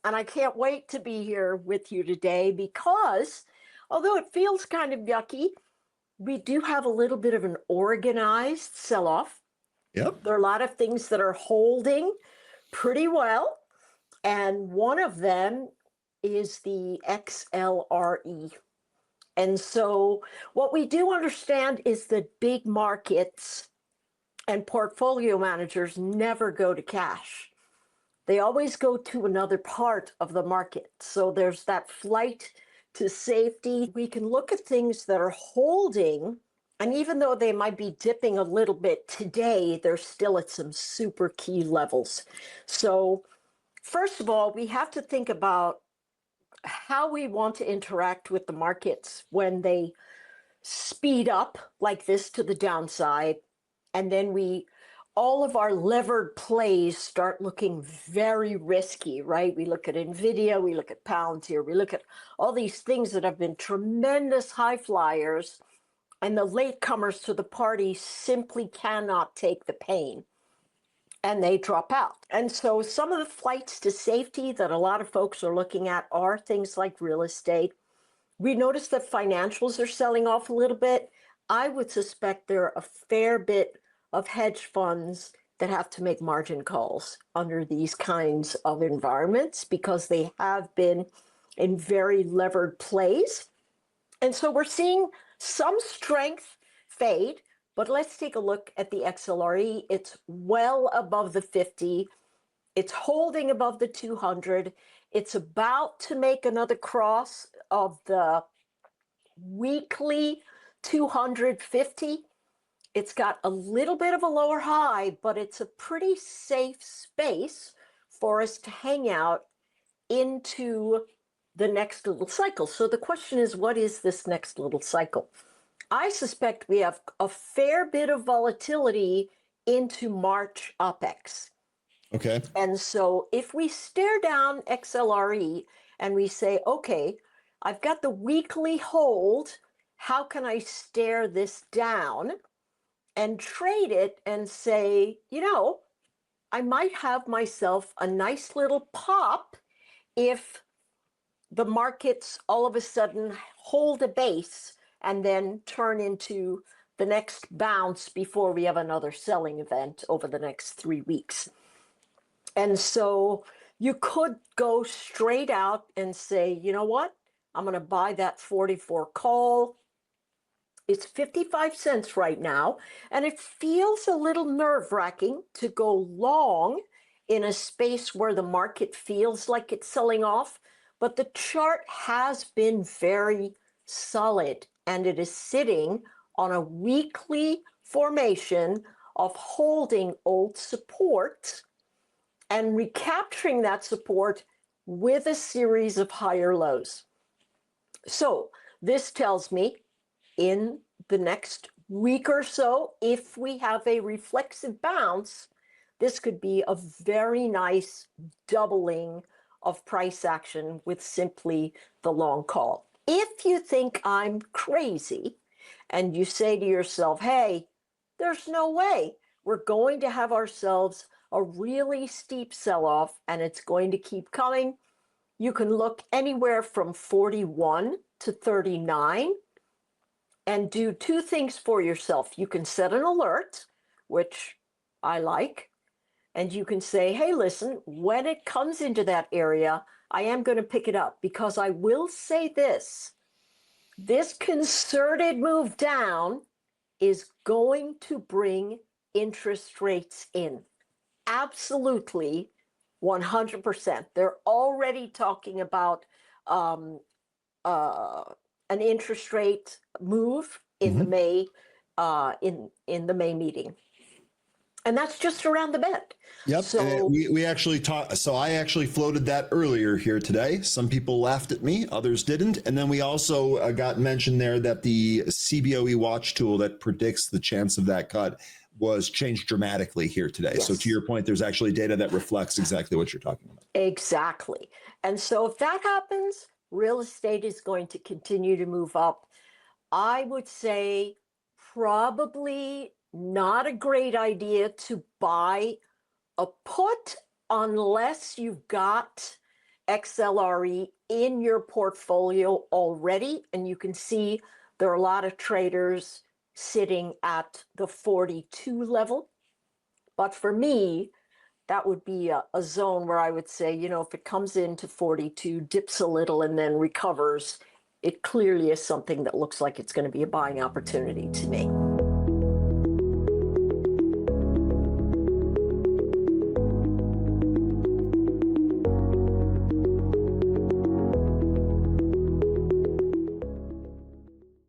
And I can't wait to be here with you today because although it feels kind of yucky, we do have a little bit of an organized sell off. Yep. There are a lot of things that are holding pretty well. And one of them is the XLRE. And so, what we do understand is that big markets and portfolio managers never go to cash. They always go to another part of the market. So there's that flight to safety. We can look at things that are holding, and even though they might be dipping a little bit today, they're still at some super key levels. So, first of all, we have to think about how we want to interact with the markets when they speed up like this to the downside, and then all of our levered plays start looking very risky, right? We look at Nvidia, we look at Palantir, we look at all these things that have been tremendous high flyers, and the latecomers to the party simply cannot take the pain and they drop out. And so some of the flights to safety that a lot of folks are looking at are things like real estate. We notice that financials are selling off a little bit. I would suspect there are a fair bit of hedge funds that have to make margin calls under these kinds of environments because they have been in very levered plays. And so we're seeing some strength fade, but let's take a look at the XLRE. It's well above the 50. It's holding above the 200. It's about to make another cross of the weekly 250. It's got a little bit of a lower high, but it's a pretty safe space for us to hang out into the next little cycle. So the question is, what is this next little cycle? I suspect we have a fair bit of volatility into March UPEX. Okay. And so if we stare down XLRE and we say, okay, I've got the weekly hold, how can I stare this down and trade it and say, I might have myself a nice little pop if the markets all of a sudden hold a base and then turn into the next bounce before we have another selling event over the next 3 weeks. And so you could go straight out and say, you know what? I'm going to buy that 44 call. It's 55 cents right now, and it feels a little nerve-wracking to go long in a space where the market feels like it's selling off, but the chart has been very solid, and it is sitting on a weekly formation of holding old support and recapturing that support with a series of higher lows. So this tells me in the next week or so, if we have a reflexive bounce, this could be a very nice doubling of price action with simply the long call. If you think I'm crazy and you say to yourself, hey, there's no way we're going to have ourselves a really steep sell-off and it's going to keep coming, you can look anywhere from 41 to 39 and do two things for yourself. You can set an alert, which I like, and you can say, hey, listen, when it comes into that area, I am going to pick it up because I will say this concerted move down is going to bring interest rates in. Absolutely, 100%. They're already talking about an interest rate move in the Mm-hmm. May in the May meeting, and that's just around the bend. Yep. And So we actually talked. So I actually floated that earlier here today. Some people laughed at me, others didn't. And then we also got mentioned there that the CBOE watch tool that predicts the chance of that cut was changed dramatically here today. So to yes, your point, there's actually data that reflects exactly what you're talking about. exactly. And so if that happens, real estate is going to continue to move up. I would say probably not a great idea to buy a put unless you've got XLRE in your portfolio already, and you can see there are a lot of traders sitting at the 42 level. But for me, that would be a zone where I would say, if it comes into 42, dips a little, and then recovers, it clearly is something that looks like it's going to be a buying opportunity to me.